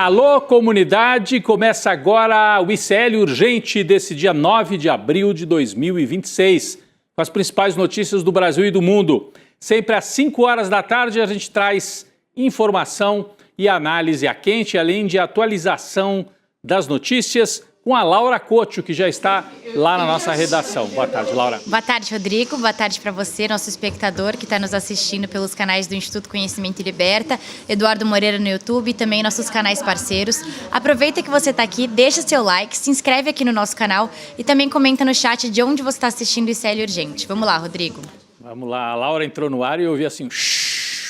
Alô, comunidade! Começa agora o ICL Urgente desse dia 9 de abril de 2026, com as principais notícias do Brasil e do mundo. Sempre às 5 horas da tarde a gente traz informação e análise a quente, além de atualização das notícias com a Laura Couto, que já está lá na nossa redação. Boa tarde, Laura. Boa tarde, Rodrigo. Boa tarde para você, nosso espectador que está nos assistindo pelos canais do Instituto Conhecimento e Liberta, Eduardo Moreira no YouTube e também nossos canais parceiros. Aproveita que você está aqui, deixa seu like, se inscreve aqui no nosso canal e também comenta no chat de onde você está assistindo o ICL Urgente. Vamos lá, Rodrigo. Vamos lá, a Laura entrou no ar e eu ouvi assim,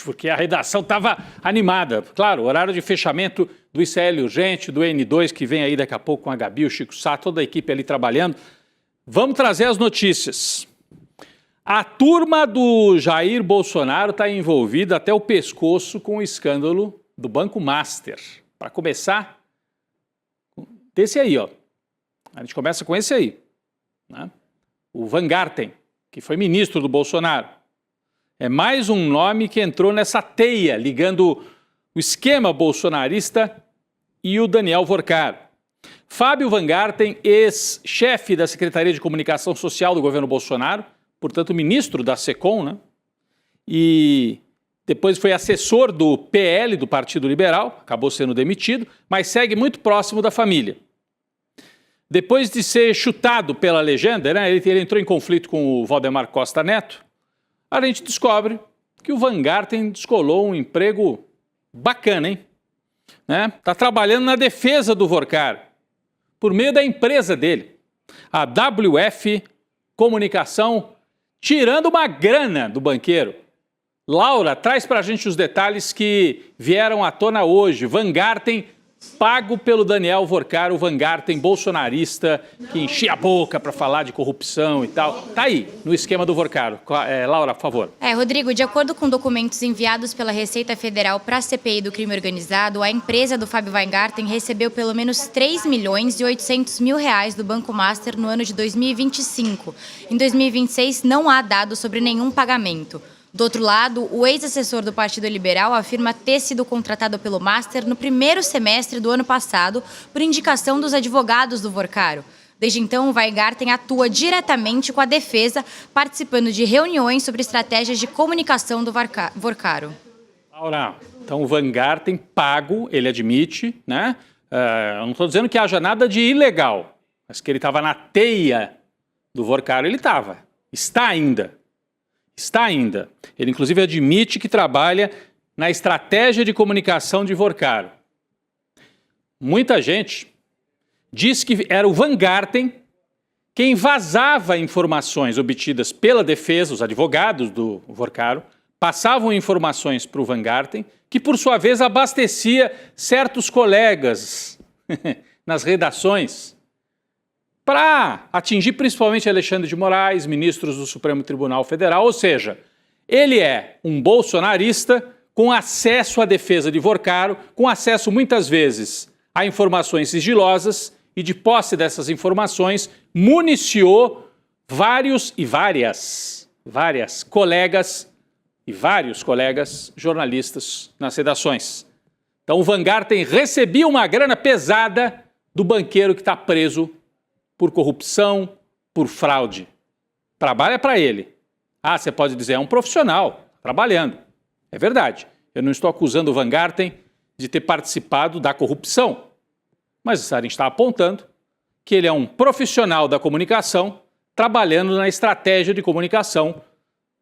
porque a redação estava animada. Claro, horário de fechamento do ICL Urgente, do N2, que vem aí daqui a pouco com a Gabi, o Chico Sá, toda a equipe ali trabalhando. Vamos trazer as notícias. A turma do Jair Bolsonaro está envolvida até o pescoço com o escândalo do Banco Master. Para começar, desse aí, ó. A gente começa com esse aí, né? O Weingarten, que foi ministro do Bolsonaro. É mais um nome que entrou nessa teia, ligando o esquema bolsonarista e o Daniel Worcar. Fábio Weingarten, ex-chefe da Secretaria de Comunicação Social do governo Bolsonaro, portanto ministro da SECOM, né? E depois foi assessor do PL, do Partido Liberal, acabou sendo demitido, mas segue muito próximo da família. Depois de ser chutado pela legenda, né, ele entrou em conflito com o Valdemar Costa Neto, a gente descobre que o Weingarten descolou um emprego bacana, hein? Né? Tá trabalhando na defesa do Worcar, por meio da empresa dele, a WF Comunicação, tirando uma grana do banqueiro. Laura, traz pra gente os detalhes que vieram à tona hoje. Weingarten pago pelo Daniel Worcar, o Weingarten bolsonarista, que enchia a boca para falar de corrupção e tal. Tá aí, no esquema do Worcar. Laura, por favor. Rodrigo, de acordo com documentos enviados pela Receita Federal para a CPI do crime organizado, a empresa do Fábio Weingarten recebeu pelo menos 3 milhões e 800 mil reais do Banco Master no ano de 2025. Em 2026, não há dados sobre nenhum pagamento. Do outro lado, o ex-assessor do Partido Liberal afirma ter sido contratado pelo Master no primeiro semestre do ano passado por indicação dos advogados do Worcar. Desde então, o Weingarten atua diretamente com a defesa, participando de reuniões sobre estratégias de comunicação do Worcar. Laura, então o Weingarten pago, ele admite, né? Eu não estou dizendo que haja nada de ilegal, mas que ele estava na teia do Worcar, ele estava, está ainda. Está ainda. Ele, inclusive, admite que trabalha na estratégia de comunicação de Worcar. Muita gente diz que era o Weingarten quem vazava informações obtidas pela defesa, os advogados do Worcar, passavam informações para o Weingarten, que, por sua vez, abastecia certos colegas nas redações, para atingir principalmente Alexandre de Moraes, ministros do Supremo Tribunal Federal, ou seja, ele é um bolsonarista com acesso à defesa de Worcar, com acesso muitas vezes a informações sigilosas e de posse dessas informações municiou vários colegas e vários colegas jornalistas nas redações. Então o Weingarten recebia uma grana pesada do banqueiro que está preso por corrupção, por fraude. Trabalha para ele. Você pode dizer, é um profissional, trabalhando. É verdade. Eu não estou acusando o Weingarten de ter participado da corrupção. Mas a gente está apontando que ele é um profissional da comunicação trabalhando na estratégia de comunicação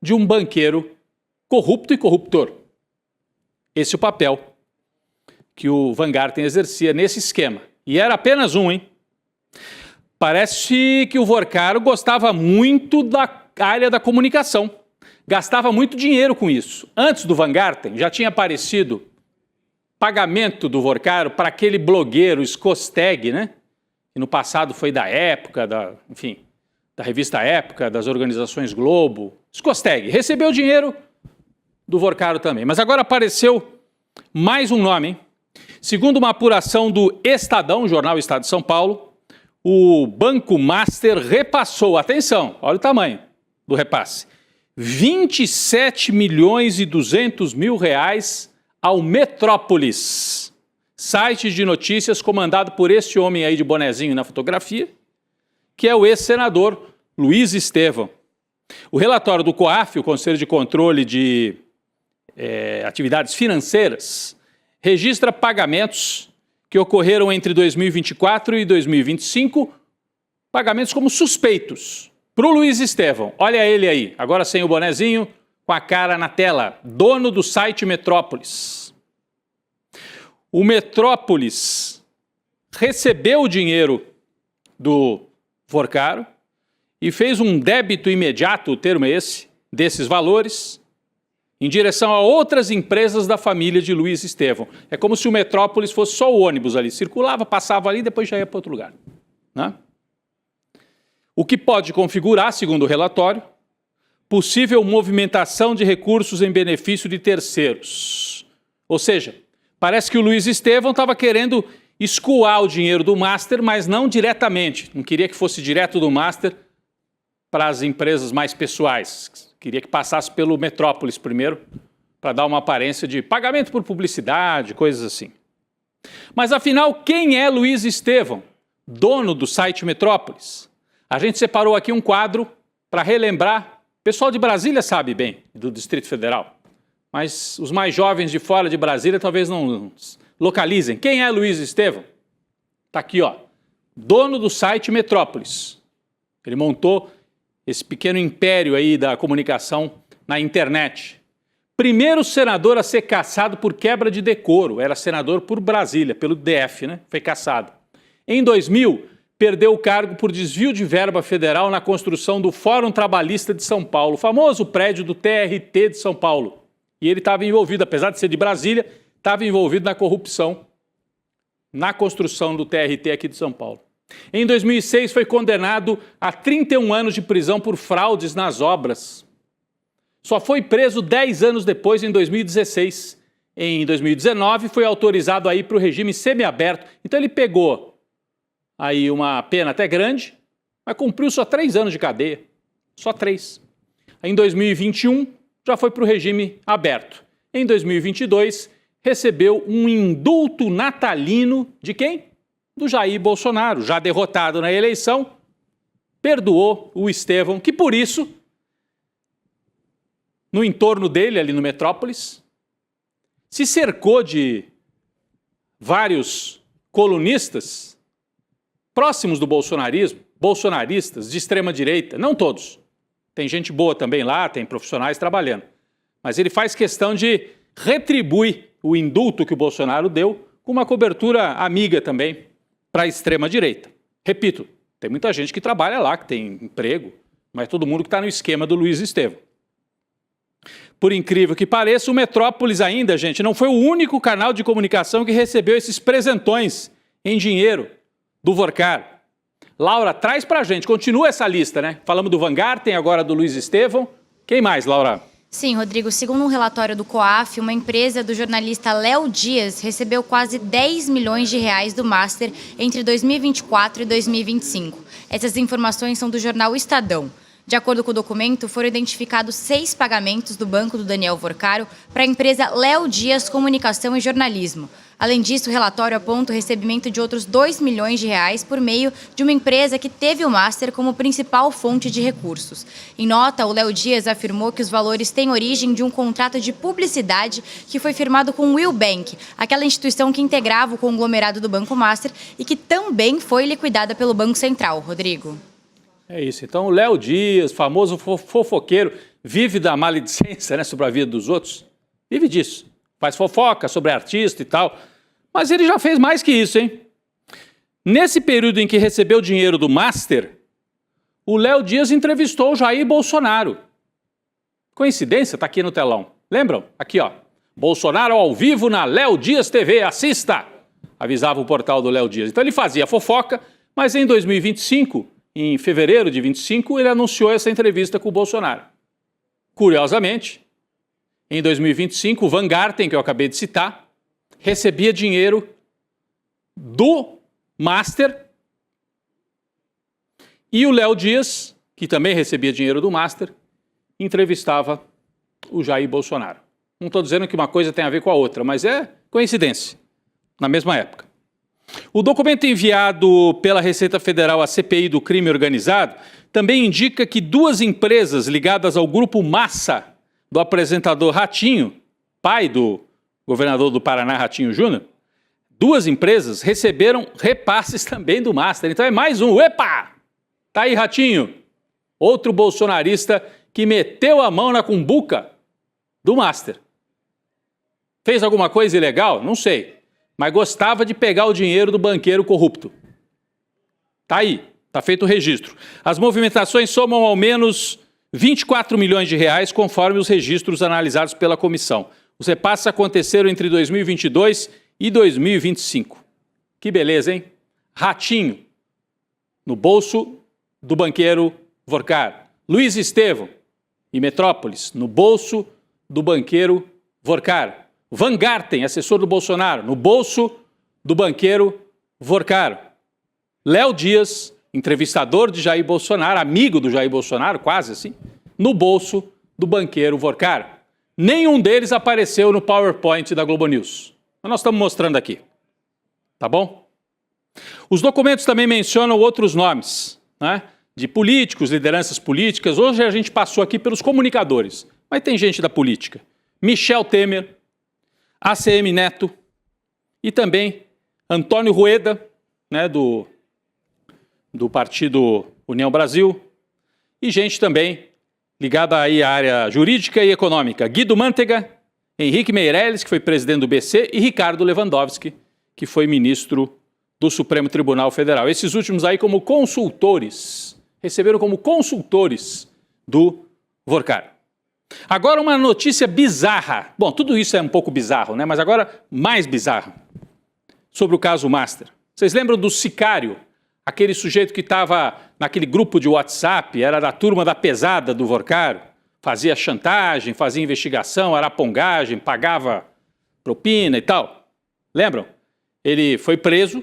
de um banqueiro corrupto e corruptor. Esse é o papel que o Weingarten exercia nesse esquema. E era apenas um, hein? Parece que o Worcar gostava muito da área da comunicação. Gastava muito dinheiro com isso. Antes do Weingarten, já tinha aparecido pagamento do Worcar para aquele blogueiro Skosteg, né? Que no passado foi da Época, da revista Época, das organizações Globo. Skosteg recebeu dinheiro do Worcar também. Mas agora apareceu mais um nome, hein? Segundo uma apuração do Estadão, jornal Estado de São Paulo, o Banco Master repassou, atenção, olha o tamanho do repasse, 27 milhões e 200 mil reais ao Metrópolis. site de notícias comandado por este homem aí de bonezinho na fotografia, que é o ex-senador Luiz Estevão. O relatório do COAF, o Conselho de Controle de Atividades Financeiras, registra pagamentos que ocorreram entre 2024 e 2025, pagamentos como suspeitos para o Luiz Estevão. Olha ele aí, agora sem o bonezinho, com a cara na tela, dono do site Metrópolis. O Metrópolis recebeu o dinheiro do Forcaro e fez um débito imediato, o termo é esse, desses valores, em direção a outras empresas da família de Luiz Estevão. É como se o Metrópolis fosse só o ônibus ali, circulava, passava ali e depois já ia para outro lugar, né? O que pode configurar, segundo o relatório, possível movimentação de recursos em benefício de terceiros. Ou seja, parece que o Luiz Estevão estava querendo escoar o dinheiro do Master, mas não diretamente. Não queria que fosse direto do Master para as empresas mais pessoais. Queria que passasse pelo Metrópolis primeiro, para dar uma aparência de pagamento por publicidade, coisas assim. Mas afinal, quem é Luiz Estevão, dono do site Metrópolis? A gente separou aqui um quadro para relembrar. O pessoal de Brasília sabe bem, do Distrito Federal. Mas os mais jovens de fora de Brasília talvez não localizem. Quem é Luiz Estevão? Está aqui, ó. Dono do site Metrópolis. Ele montou esse pequeno império aí da comunicação na internet. Primeiro senador a ser cassado por quebra de decoro. Era senador por Brasília, pelo DF, né? Foi cassado. Em 2000, perdeu o cargo por desvio de verba federal na construção do Fórum Trabalhista de São Paulo, o famoso prédio do TRT de São Paulo. E ele estava envolvido, apesar de ser de Brasília, estava envolvido na corrupção, na construção do TRT aqui de São Paulo. Em 2006, foi condenado a 31 anos de prisão por fraudes nas obras. Só foi preso 10 anos depois, em 2016. Em 2019, foi autorizado a ir para o regime semiaberto. Então ele pegou aí uma pena até grande, mas cumpriu só 3 anos de cadeia. Só 3. Em 2021, já foi para o regime aberto. Em 2022, recebeu um indulto natalino de quem? Do Jair Bolsonaro, já derrotado na eleição, perdoou o Estevão, que por isso, no entorno dele, ali no Metrópolis, se cercou de vários colunistas próximos do bolsonarismo, bolsonaristas de extrema direita, não todos. Tem gente boa também lá, tem profissionais trabalhando. Mas ele faz questão de retribuir o indulto que o Bolsonaro deu com uma cobertura amiga também para a extrema direita. Repito, tem muita gente que trabalha lá, que tem emprego, mas todo mundo que está no esquema do Luiz Estevão. Por incrível que pareça, o Metrópolis ainda, gente, não foi o único canal de comunicação que recebeu esses presentões em dinheiro do Forcaro. Laura, traz pra gente, continua essa lista, né? Falamos do Vanguard, tem agora do Luiz Estevão. Quem mais, Laura? Sim, Rodrigo, segundo um relatório do COAF, uma empresa do jornalista Léo Dias recebeu quase 10 milhões de reais do Master entre 2024 e 2025. Essas informações são do jornal Estadão. De acordo com o documento, foram identificados 6 pagamentos do banco do Daniel Forcaro para a empresa Léo Dias Comunicação e Jornalismo. Além disso, o relatório aponta o recebimento de outros 2 milhões de reais por meio de uma empresa que teve o Master como principal fonte de recursos. Em nota, o Léo Dias afirmou que os valores têm origem de um contrato de publicidade que foi firmado com o Will Bank, aquela instituição que integrava o conglomerado do Banco Master e que também foi liquidada pelo Banco Central. Rodrigo. É isso. Então, o Léo Dias, famoso fofoqueiro, vive da maledicência, né, sobre a vida dos outros. Vive disso. Faz fofoca sobre artista e tal. Mas ele já fez mais que isso, hein? Nesse período em que recebeu dinheiro do Master, o Léo Dias entrevistou o Jair Bolsonaro. Coincidência? Tá aqui no telão. Lembram? Aqui, ó. Bolsonaro ao vivo na Léo Dias TV. Assista! Avisava o portal do Léo Dias. Então ele fazia fofoca, mas em 2025... em fevereiro de 25, ele anunciou essa entrevista com o Bolsonaro. Curiosamente, em 2025, o Vanguard, que eu acabei de citar, recebia dinheiro do Master e o Léo Dias, que também recebia dinheiro do Master, entrevistava o Jair Bolsonaro. Não estou dizendo que uma coisa tem a ver com a outra, mas é coincidência. na mesma época. O documento enviado pela Receita Federal à CPI do crime organizado também indica que 2 empresas ligadas ao grupo Massa do apresentador Ratinho, pai do governador do Paraná, Ratinho Júnior, 2 empresas receberam repasses também do Master. Então é mais um. Epa! Tá aí, Ratinho. Outro bolsonarista que meteu a mão na cumbuca do Master. Fez alguma coisa ilegal? Não sei. Mas gostava de pegar o dinheiro do banqueiro corrupto. Tá aí, tá feito o registro. As movimentações somam ao menos 24 milhões de reais, conforme os registros analisados pela comissão. Os repasses aconteceram entre 2022 e 2025. Que beleza, hein? Ratinho, no bolso do banqueiro Vorcar. Luiz Estevão e Metrópolis, no bolso do banqueiro Vorcar. Van Garten, assessor do Bolsonaro, no bolso do banqueiro Vorcar. Léo Dias, entrevistador de Jair Bolsonaro, amigo do Jair Bolsonaro, quase assim, no bolso do banqueiro Vorcar. Nenhum deles apareceu no PowerPoint da Globo News. Mas nós estamos mostrando aqui. Tá bom? Os documentos também mencionam outros nomes, né, de políticos, lideranças políticas. Hoje a gente passou aqui pelos comunicadores, mas tem gente da política. Michel Temer, ACM Neto e também Antônio Rueda, né, do partido União Brasil, e gente também ligada aí à área jurídica e econômica. Guido Mantega, Henrique Meirelles, que foi presidente do BC, e Ricardo Lewandowski, que foi ministro do Supremo Tribunal Federal. Esses últimos aí como consultores, receberam como consultores do Vorcar. Agora uma notícia bizarra. Bom, tudo isso é um pouco bizarro, né? Mas agora mais bizarro. Sobre o caso Master. Vocês lembram do sicário? Aquele sujeito que estava naquele grupo de WhatsApp, era da turma da pesada do Vorcar, fazia chantagem, fazia investigação, arapongagem, pagava propina e tal. Lembram? Ele foi preso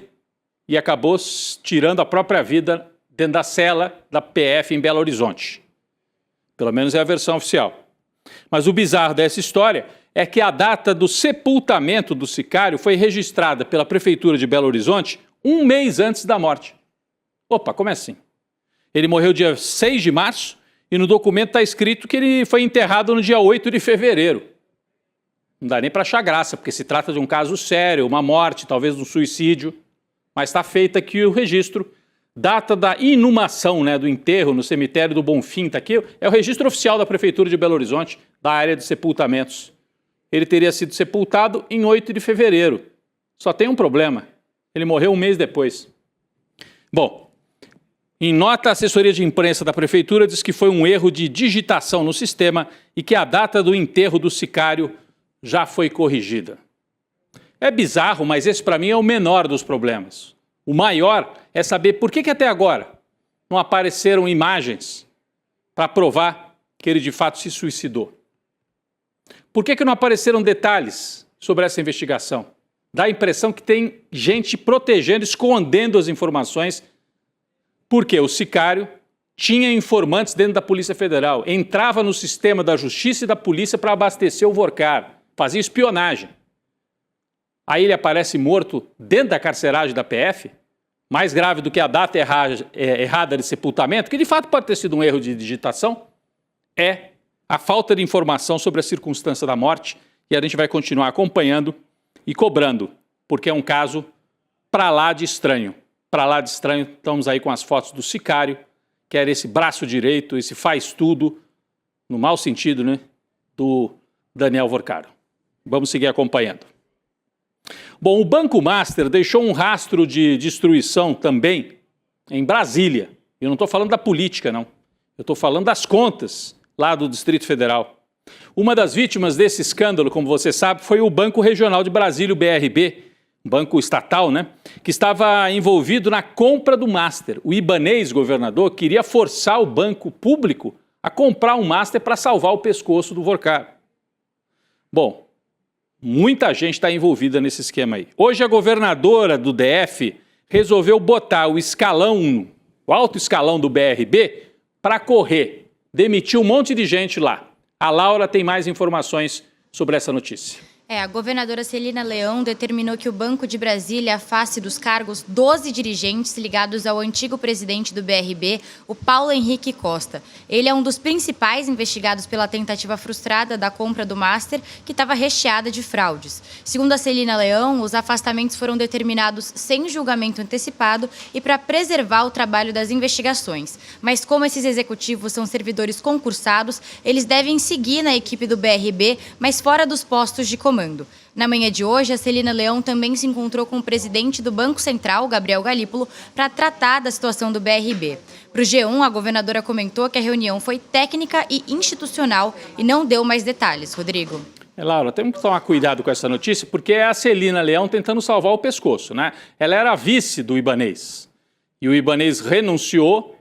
e acabou tirando a própria vida dentro da cela da PF em Belo Horizonte. Pelo menos é a versão oficial. Mas o bizarro dessa história é que a data do sepultamento do sicário foi registrada pela Prefeitura de Belo Horizonte 1 mês antes da morte. Opa, como é assim? Ele morreu dia 6 de março e no documento está escrito que ele foi enterrado no dia 8 de fevereiro. Não dá nem para achar graça, porque se trata de um caso sério, uma morte, talvez um suicídio, mas está feito aqui o registro. Data da inumação, né, do enterro no cemitério do Bonfim, está aqui, é o registro oficial da Prefeitura de Belo Horizonte, da área de sepultamentos. Ele teria sido sepultado em 8 de fevereiro. Só tem um problema, ele morreu 1 mês depois. Bom, em nota, a assessoria de imprensa da Prefeitura diz que foi um erro de digitação no sistema e que a data do enterro do sicário já foi corrigida. É bizarro, mas esse para mim é o menor dos problemas. O maior é saber por que até agora não apareceram imagens para provar que ele de fato se suicidou. Por que não apareceram detalhes sobre essa investigação? Dá a impressão que tem gente protegendo, escondendo as informações, porque o sicário tinha informantes dentro da Polícia Federal, entrava no sistema da Justiça e da Polícia para abastecer o Vorcar, fazia espionagem. Aí ele aparece morto dentro da carceragem da PF, mais grave do que a data errada de sepultamento, que de fato pode ter sido um erro de digitação, é a falta de informação sobre a circunstância da morte, e a gente vai continuar acompanhando e cobrando, porque é um caso para lá de estranho. Para lá de estranho, estamos aí com as fotos do sicário, que era esse braço direito, esse faz tudo, no mau sentido, né, do Daniel Vorcar. Vamos seguir acompanhando. Bom, o Banco Master deixou um rastro de destruição também em Brasília. Eu não estou falando da política, não. Eu estou falando das contas lá do Distrito Federal. Uma das vítimas desse escândalo, como você sabe, foi o Banco Regional de Brasília, o BRB, um banco estatal, né, que estava envolvido na compra do Master. O ibanês governador queria forçar o banco público a comprar um Master para salvar o pescoço do Vorcar. Bom, muita gente está envolvida nesse esquema aí. Hoje a governadora do DF resolveu botar o escalão 1, o alto escalão do BRB, para correr. Demitiu um monte de gente lá. A Laura tem mais informações sobre essa notícia. A governadora Celina Leão determinou que o Banco de Brasília afaste dos cargos 12 dirigentes ligados ao antigo presidente do BRB, o Paulo Henrique Costa. Ele é um dos principais investigados pela tentativa frustrada da compra do Master, que estava recheada de fraudes. Segundo a Celina Leão, os afastamentos foram determinados sem julgamento antecipado e para preservar o trabalho das investigações. Mas como esses executivos são servidores concursados, eles devem seguir na equipe do BRB, mas fora dos postos de comando. Na manhã de hoje, a Celina Leão também se encontrou com o presidente do Banco Central, Gabriel Galípolo, para tratar da situação do BRB. Para o G1, a governadora comentou que a reunião foi técnica e institucional e não deu mais detalhes. Rodrigo. Laura, temos que tomar cuidado com essa notícia, porque é a Celina Leão tentando salvar o pescoço, né? Ela era a vice do Ibanez. E o Ibanez renunciou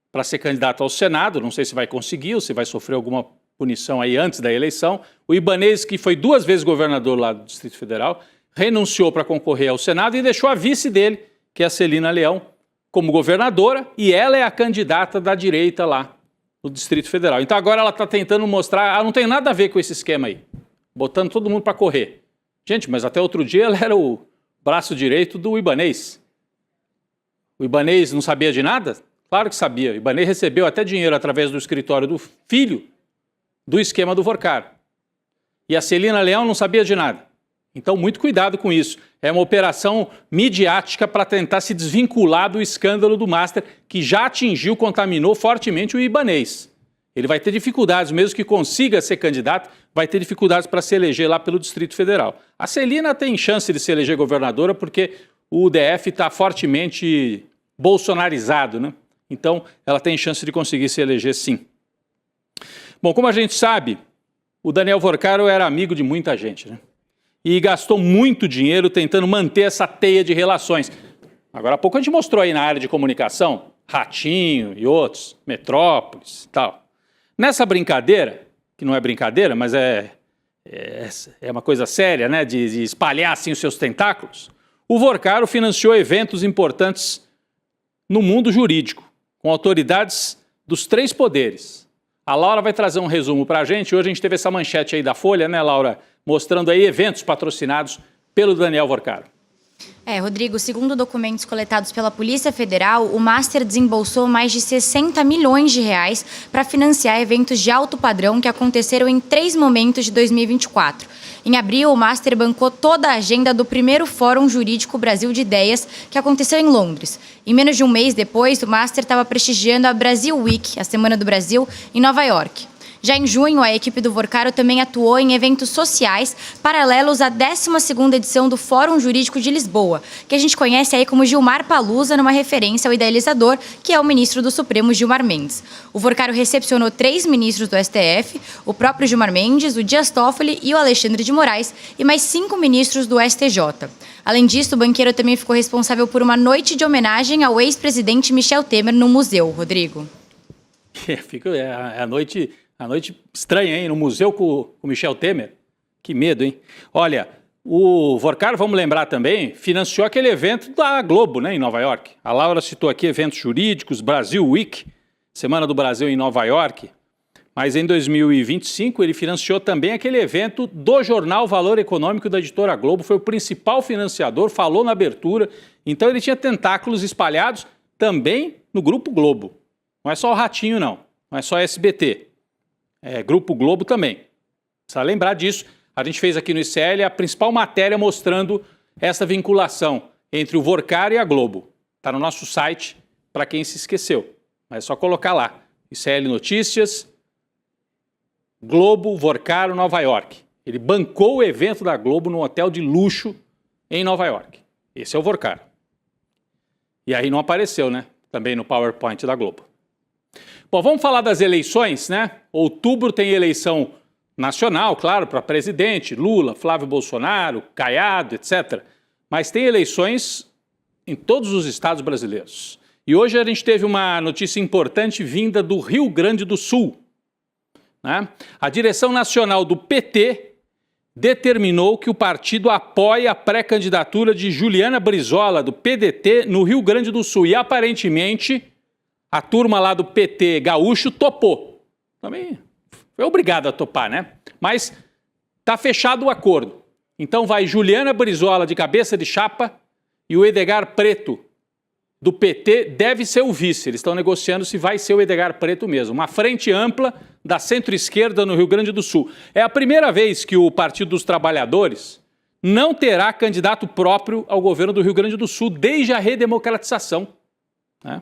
para ser candidato ao Senado, não sei se vai conseguir ou se vai sofrer alguma punição aí antes da eleição. O Ibanez, que foi 2 vezes governador lá do Distrito Federal, renunciou para concorrer ao Senado e deixou a vice dele, que é a Celina Leão, como governadora, e ela é a candidata da direita lá no Distrito Federal. Então agora ela está tentando mostrar, não tem nada a ver com esse esquema aí, botando todo mundo para correr. Gente, mas até outro dia ela era o braço direito do Ibanez. O Ibanez não sabia de nada? Claro que sabia. O Ibanez recebeu até dinheiro através do escritório do filho do esquema do Vorcaro. E a Celina Leão não sabia de nada. Então, muito cuidado com isso. É uma operação midiática para tentar se desvincular do escândalo do Master, que já atingiu, contaminou fortemente o Ibanez. Ele vai ter dificuldades, mesmo que consiga ser candidato, vai ter dificuldades para se eleger lá pelo Distrito Federal. A Celina tem chance de se eleger governadora porque o DF está fortemente bolsonarizado, né? Então, ela tem chance de conseguir se eleger sim. Bom, como a gente sabe, o Daniel Vorcaro era amigo de muita gente, né? E gastou muito dinheiro tentando manter essa teia de relações. Agora há pouco a gente mostrou aí na área de comunicação, Ratinho e outros, Metrópolis e tal. Nessa brincadeira, que não é brincadeira, mas é uma coisa séria, né, de espalhar assim os seus tentáculos, o Vorcaro financiou eventos importantes no mundo jurídico, com autoridades dos 3 poderes. A Laura vai trazer um resumo para a gente. Hoje a gente teve essa manchete aí da Folha, né, Laura? Mostrando aí eventos patrocinados pelo Daniel Vorcaro. Rodrigo, segundo documentos coletados pela Polícia Federal, o Master desembolsou mais de 60 milhões de reais para financiar eventos de alto padrão que aconteceram em 3 momentos de 2024. Em abril, o Master bancou toda a agenda do primeiro Fórum Jurídico Brasil de Ideias, que aconteceu em Londres. Em menos de um mês depois, o Master estava prestigiando a Brasil Week, a Semana do Brasil, em Nova York. Já em junho, a equipe do Vorcaro também atuou em eventos sociais paralelos à 12ª edição do Fórum Jurídico de Lisboa, que a gente conhece aí como Gilmar Palusa, numa referência ao idealizador, que é o ministro do Supremo Gilmar Mendes. O Vorcaro recepcionou 3 ministros do STF, o próprio Gilmar Mendes, o Dias Toffoli e o Alexandre de Moraes, e mais 5 ministros do STJ. Além disso, o banqueiro também ficou responsável por uma noite de homenagem ao ex-presidente Michel Temer no museu. Rodrigo. A noite estranha, hein? No museu com o Michel Temer. Que medo, hein? Olha, o Vorcaro, vamos lembrar também, financiou aquele evento da Globo, né, em Nova York. A Laura citou aqui eventos jurídicos, Brasil Week, Semana do Brasil em Nova York. Mas em 2025 ele financiou também aquele evento do jornal Valor Econômico da editora Globo. Foi o principal financiador, falou na abertura. Então ele tinha tentáculos espalhados também no Grupo Globo. Não é só o Ratinho, não. Não é só SBT. Grupo Globo também. Precisa lembrar disso. A gente fez aqui no ICL a principal matéria mostrando essa vinculação entre o Vorcaro e a Globo. Está no nosso site para quem se esqueceu. Mas é só colocar lá. ICL Notícias, Globo, Vorcaro, Nova York. Ele bancou o evento da Globo num hotel de luxo em Nova York. Esse é o Vorcaro. E aí não apareceu, né? Também no PowerPoint da Globo. Bom, vamos falar das eleições, né? Outubro tem eleição nacional, claro, para presidente, Lula, Flávio Bolsonaro, Caiado, etc. Mas tem eleições em todos os estados brasileiros. E hoje a gente teve uma notícia importante vinda do Rio Grande do Sul, né? A direção nacional do PT determinou que o partido apoia a pré-candidatura de Juliana Brizola, do PDT, no Rio Grande do Sul. E aparentemente a turma lá do PT gaúcho topou. Também foi obrigado a topar, né? Mas está fechado o acordo. Então vai Juliana Brizola de cabeça de chapa e o Edgar Preto do PT deve ser o vice. Eles estão negociando se vai ser o Edgar Preto mesmo. Uma frente ampla da centro-esquerda no Rio Grande do Sul. É a primeira vez que o Partido dos Trabalhadores não terá candidato próprio ao governo do Rio Grande do Sul desde a redemocratização, né?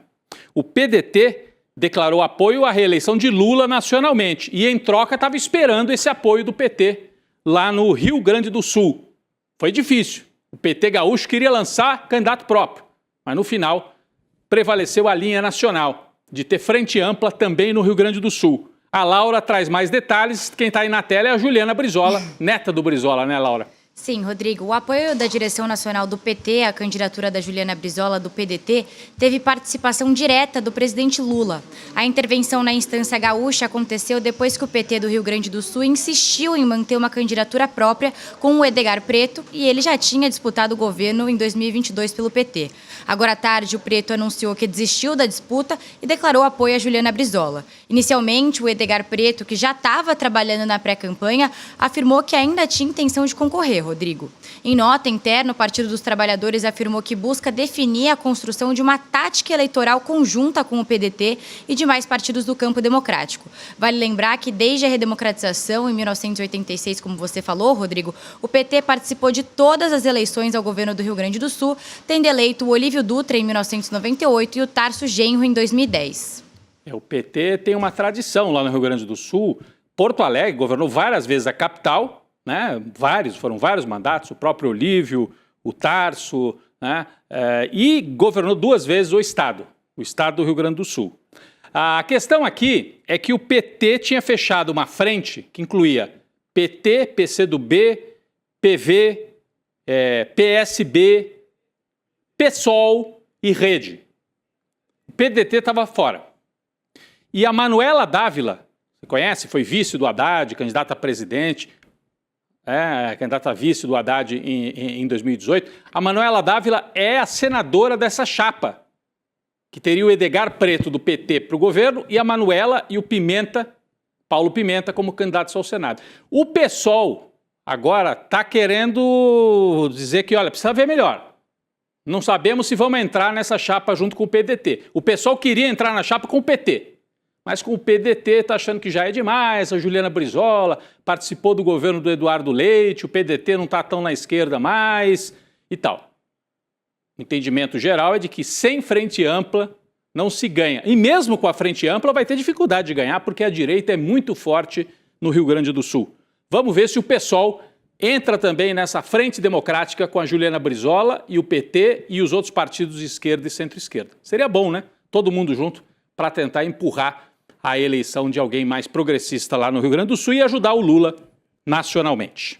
O PDT declarou apoio à reeleição de Lula nacionalmente e, em troca, estava esperando esse apoio do PT lá no Rio Grande do Sul. Foi difícil. O PT gaúcho queria lançar candidato próprio, mas no final prevaleceu a linha nacional de ter frente ampla também no Rio Grande do Sul. A Laura traz mais detalhes. Quem está aí na tela é a Juliana Brizola, neta do Brizola, né, Laura? Sim, Rodrigo. O apoio da direção nacional do PT à candidatura da Juliana Brizola do PDT teve participação direta do presidente Lula. A intervenção na instância gaúcha aconteceu depois que o PT do Rio Grande do Sul insistiu em manter uma candidatura própria com o Edgar Preto e ele já tinha disputado o governo em 2022 pelo PT. Agora à tarde, o Preto anunciou que desistiu da disputa e declarou apoio a Juliana Brizola. Inicialmente, o Edgar Preto, que já estava trabalhando na pré-campanha, afirmou que ainda tinha intenção de concorrer, Rodrigo. Em nota interna, o Partido dos Trabalhadores afirmou que busca definir a construção de uma tática eleitoral conjunta com o PDT e demais partidos do campo democrático. Vale lembrar que desde a redemocratização, em 1986, como você falou, Rodrigo, o PT participou de todas as eleições ao governo do Rio Grande do Sul, tendo eleito o Olívio Dutra em 1998 e o Tarso Genro em 2010. O PT tem uma tradição lá no Rio Grande do Sul. Porto Alegre governou várias vezes a capital, né? Foram vários mandatos, o próprio Olívio, o Tarso, né? E governou 2 vezes o estado do Rio Grande do Sul. A questão aqui é que o PT tinha fechado uma frente que incluía PT, PCdoB, PV, PSB, PSOL e Rede. O PDT estava fora. E a Manuela Dávila, você conhece? Foi vice do Haddad, candidata a presidente, candidata a vice do Haddad em 2018. A Manuela Dávila é a senadora dessa chapa, que teria o Edgar Preto do PT para o governo e a Manuela e o Paulo Pimenta, como candidatos ao Senado. O PSOL agora está querendo dizer que, olha, precisa ver melhor. Não sabemos se vamos entrar nessa chapa junto com o PDT. O PSOL queria entrar na chapa com o PT, mas com o PDT está achando que já é demais. A Juliana Brizola participou do governo do Eduardo Leite, o PDT não está tão na esquerda mais e tal. O entendimento geral é de que sem frente ampla não se ganha. E mesmo com a frente ampla vai ter dificuldade de ganhar, porque a direita é muito forte no Rio Grande do Sul. Vamos ver se o PSOL entra também nessa frente democrática com a Juliana Brizola e o PT e os outros partidos de esquerda e centro-esquerda. Seria bom, né? Todo mundo junto para tentar empurrar a eleição de alguém mais progressista lá no Rio Grande do Sul e ajudar o Lula nacionalmente.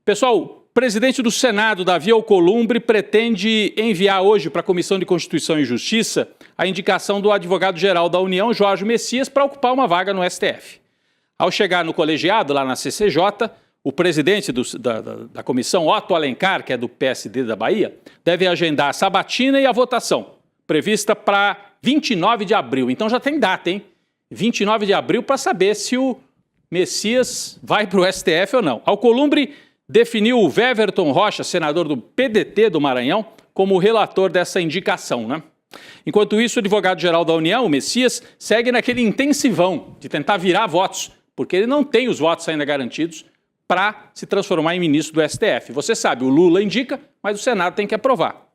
Pessoal, o presidente do Senado, Davi Alcolumbre, pretende enviar hoje para a Comissão de Constituição e Justiça a indicação do advogado-geral da União, Jorge Messias, para ocupar uma vaga no STF. Ao chegar no colegiado, lá na CCJ, o presidente da comissão, Otto Alencar, que é do PSD da Bahia, deve agendar a sabatina e a votação, prevista para 29 de abril. Então já tem data, hein? 29 de abril para saber se o Messias vai para o STF ou não. Alcolumbre definiu o Weverton Rocha, senador do PDT do Maranhão, como relator dessa indicação, né? Enquanto isso, o advogado-geral da União, o Messias, segue naquele intensivão de tentar virar votos, porque ele não tem os votos ainda garantidos para se transformar em ministro do STF. Você sabe, o Lula indica, mas o Senado tem que aprovar.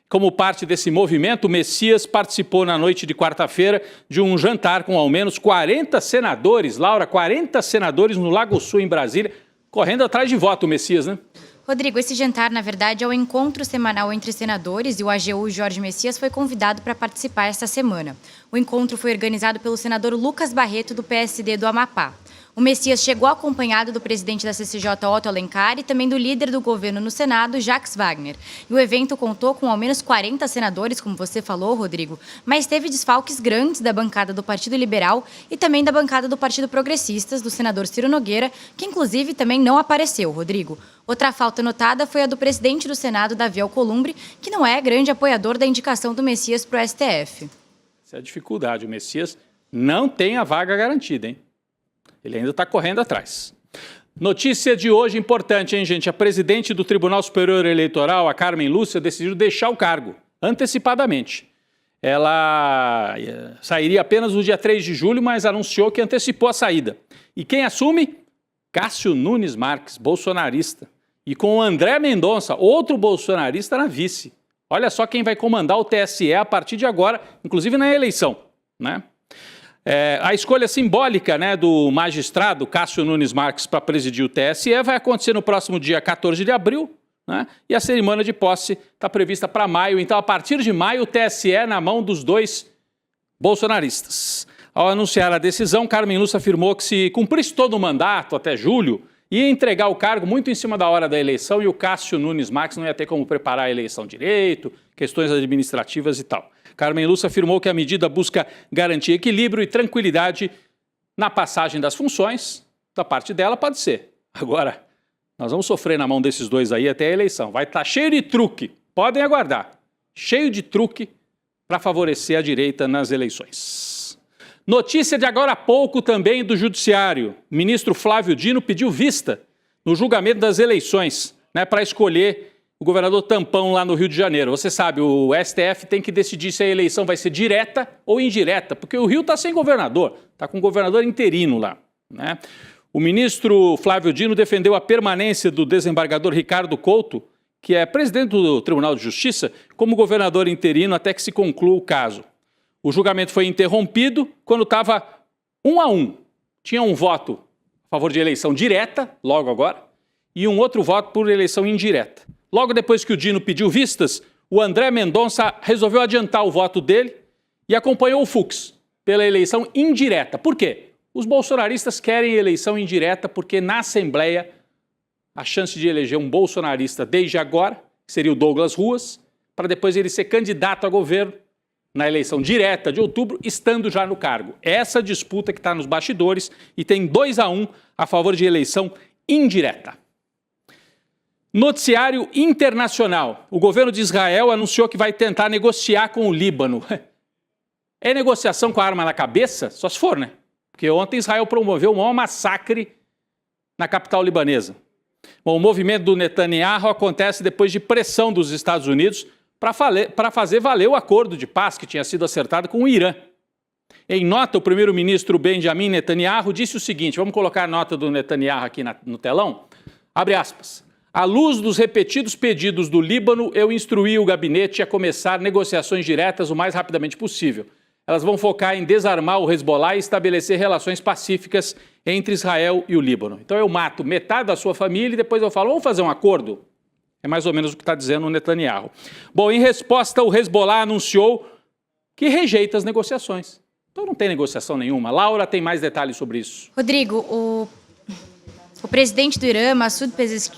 Como parte desse movimento, o Messias participou na noite de quarta-feira de um jantar com ao menos 40 senadores, Laura, 40 senadores no Lago Sul, em Brasília, correndo atrás de voto, o Messias, né? Rodrigo, esse jantar, na verdade, é o encontro semanal entre senadores e o AGU Jorge Messias foi convidado para participar esta semana. O encontro foi organizado pelo senador Lucas Barreto, do PSD do Amapá. O Messias chegou acompanhado do presidente da CCJ, Otto Alencar, e também do líder do governo no Senado, Jacques Wagner. E o evento contou com ao menos 40 senadores, como você falou, Rodrigo, mas teve desfalques grandes da bancada do Partido Liberal e também da bancada do Partido Progressistas, do senador Ciro Nogueira, que inclusive também não apareceu, Rodrigo. Outra falta notada foi a do presidente do Senado, Davi Alcolumbre, que não é grande apoiador da indicação do Messias para o STF. Essa é a dificuldade. O Messias não tem a vaga garantida, hein? Ele ainda está correndo atrás. Notícia de hoje importante, hein, gente? A presidente do Tribunal Superior Eleitoral, a Carmen Lúcia, decidiu deixar o cargo antecipadamente. Ela sairia apenas no dia 3 de julho, mas anunciou que antecipou a saída. E quem assume? Cássio Nunes Marques, bolsonarista. E com o André Mendonça, outro bolsonarista, na vice. Olha só quem vai comandar o TSE a partir de agora, inclusive na eleição, né? A escolha simbólica, né, do magistrado Cássio Nunes Marques para presidir o TSE vai acontecer no próximo dia 14 de abril, né, e a cerimônia de posse está prevista para maio. Então, a partir de maio, o TSE é na mão dos dois bolsonaristas. Ao anunciar a decisão, Carmen Lúcia afirmou que se cumprisse todo o mandato até julho, ia entregar o cargo muito em cima da hora da eleição e o Cássio Nunes Marques não ia ter como preparar a eleição direito, questões administrativas e tal. Carmen Lúcia afirmou que a medida busca garantir equilíbrio e tranquilidade na passagem das funções. Da parte dela, pode ser. Agora, nós vamos sofrer na mão desses dois aí até a eleição. Vai estar cheio de truque, podem aguardar. Cheio de truque para favorecer a direita nas eleições. Notícia de agora há pouco também do Judiciário. O ministro Flávio Dino pediu vista no julgamento das eleições, né, para escolher o governador tampão lá no Rio de Janeiro. Você sabe, o STF tem que decidir se a eleição vai ser direta ou indireta, porque o Rio está sem governador, está com um governador interino lá, né? O ministro Flávio Dino defendeu a permanência do desembargador Ricardo Couto, que é presidente do Tribunal de Justiça, como governador interino até que se conclua o caso. O julgamento foi interrompido quando estava 1-1. Tinha um voto a favor de eleição direta, logo agora, e um outro voto por eleição indireta. Logo depois que o Dino pediu vistas, o André Mendonça resolveu adiantar o voto dele e acompanhou o Fux pela eleição indireta. Por quê? Os bolsonaristas querem eleição indireta porque na Assembleia a chance de eleger um bolsonarista desde agora, que seria o Douglas Ruas, para depois ele ser candidato a governo na eleição direta de outubro, estando já no cargo. Essa disputa que está nos bastidores e tem 2-1 a favor de eleição indireta. Noticiário internacional. O governo de Israel anunciou que vai tentar negociar com o Líbano. É negociação com a arma na cabeça? Só se for, né? Porque ontem Israel promoveu o maior massacre na capital libanesa. Bom, o movimento do Netanyahu acontece depois de pressão dos Estados Unidos para fazer valer o acordo de paz que tinha sido acertado com o Irã. Em nota, o primeiro-ministro Benjamin Netanyahu disse o seguinte, vamos colocar a nota do Netanyahu aqui no telão, abre aspas. À luz dos repetidos pedidos do Líbano, eu instruí o gabinete a começar negociações diretas o mais rapidamente possível. Elas vão focar em desarmar o Hezbollah e estabelecer relações pacíficas entre Israel e o Líbano. Então eu mato metade da sua família e depois eu falo, vamos fazer um acordo? É mais ou menos o que está dizendo o Netanyahu. Bom, em resposta, o Hezbollah anunciou que rejeita as negociações. Então não tem negociação nenhuma. Laura tem mais detalhes sobre isso. Rodrigo, o presidente do Irã, Massoud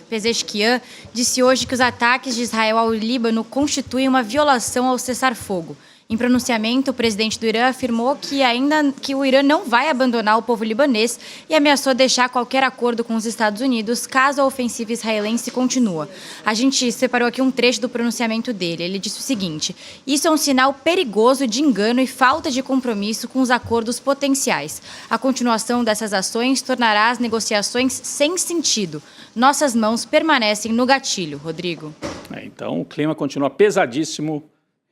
Pezeshkian, disse hoje que os ataques de Israel ao Líbano constituem uma violação ao cessar-fogo. Em pronunciamento, o presidente do Irã afirmou que o Irã não vai abandonar o povo libanês e ameaçou deixar qualquer acordo com os Estados Unidos caso a ofensiva israelense continue. A gente separou aqui um trecho do pronunciamento dele. Ele disse o seguinte: isso é um sinal perigoso de engano e falta de compromisso com os acordos potenciais. A continuação dessas ações tornará as negociações sem sentido. Nossas mãos permanecem no gatilho, Rodrigo. Então o clima continua pesadíssimo.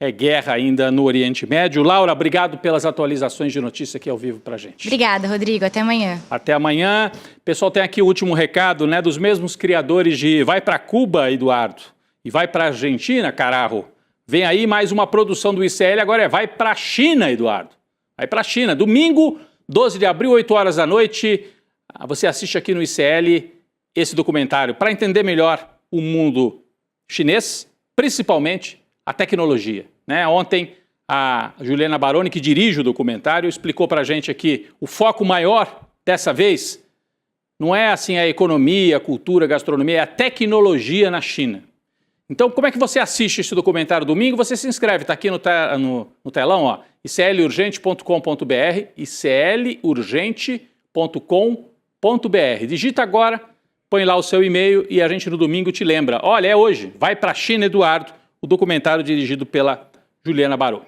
É guerra ainda no Oriente Médio. Laura, obrigado pelas atualizações de notícia aqui ao vivo pra gente. Obrigada, Rodrigo. Até amanhã. Até amanhã. Pessoal, tem aqui o último recado, né, dos mesmos criadores de Vai para Cuba, Eduardo, e Vai para Argentina, Carajo. Vem aí mais uma produção do ICL, agora é Vai para China, Eduardo. Vai para China. Domingo, 12 de abril, 8 horas da noite. Você assiste aqui no ICL esse documentário para entender melhor o mundo chinês, principalmente a tecnologia, né? Ontem, a Juliana Baroni, que dirige o documentário, explicou para a gente aqui o foco maior dessa vez não é assim a economia, a cultura, a gastronomia, é a tecnologia na China. Então, como é que você assiste esse documentário domingo? Você se inscreve, está aqui no telão, ó, iclurgente.com.br, iclurgente.com.br. Digita agora, põe lá o seu e-mail e a gente no domingo te lembra. Olha, é hoje, Vai para a China, Eduardo, o documentário dirigido pela Juliana Baroni.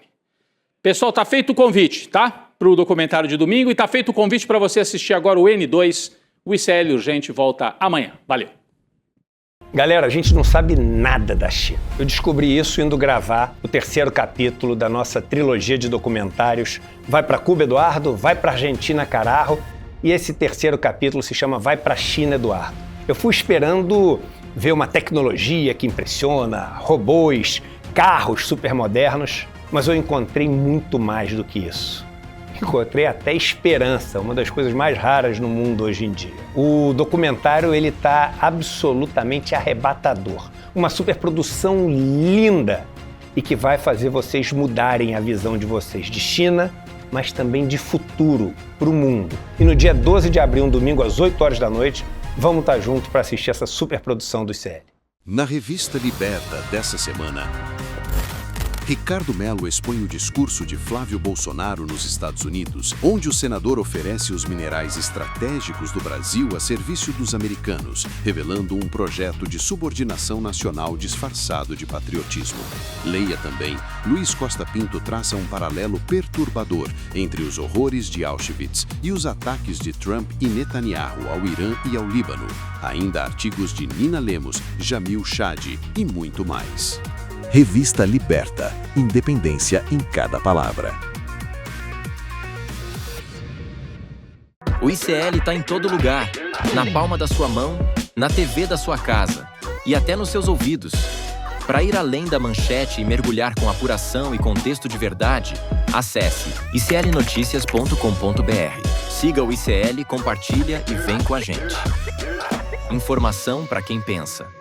Pessoal, tá feito o convite, tá? Para o documentário de domingo e tá feito o convite para você assistir agora o N2, O ICL Urgente volta amanhã. Valeu! Galera, a gente não sabe nada da China. Eu descobri isso indo gravar o 3º capítulo da nossa trilogia de documentários Vai pra Cuba, Eduardo, Vai pra Argentina, Carajo, e esse 3º capítulo se chama Vai pra China, Eduardo. Eu fui esperando ver uma tecnologia que impressiona, robôs, carros supermodernos, mas eu encontrei muito mais do que isso. Encontrei até esperança, uma das coisas mais raras no mundo hoje em dia. O documentário ele tá absolutamente arrebatador. Uma superprodução linda e que vai fazer vocês mudarem a visão de vocês de China, mas também de futuro para o mundo. E no dia 12 de abril, um domingo, às 8 horas da noite, vamos estar juntos para assistir essa superprodução do ICL. Na revista Liberta dessa semana, Ricardo Mello expõe o discurso de Flávio Bolsonaro nos Estados Unidos, onde o senador oferece os minerais estratégicos do Brasil a serviço dos americanos, revelando um projeto de subordinação nacional disfarçado de patriotismo. Leia também, Luiz Costa Pinto traça um paralelo perturbador entre os horrores de Auschwitz e os ataques de Trump e Netanyahu ao Irã e ao Líbano. Ainda artigos de Nina Lemos, Jamil Chad e muito mais. Revista Liberta. Independência em cada palavra. O ICL está em todo lugar. Na palma da sua mão, na TV da sua casa e até nos seus ouvidos. Para ir além da manchete e mergulhar com apuração e contexto de verdade, acesse iclnoticias.com.br. Siga o ICL, compartilha e vem com a gente. Informação para quem pensa.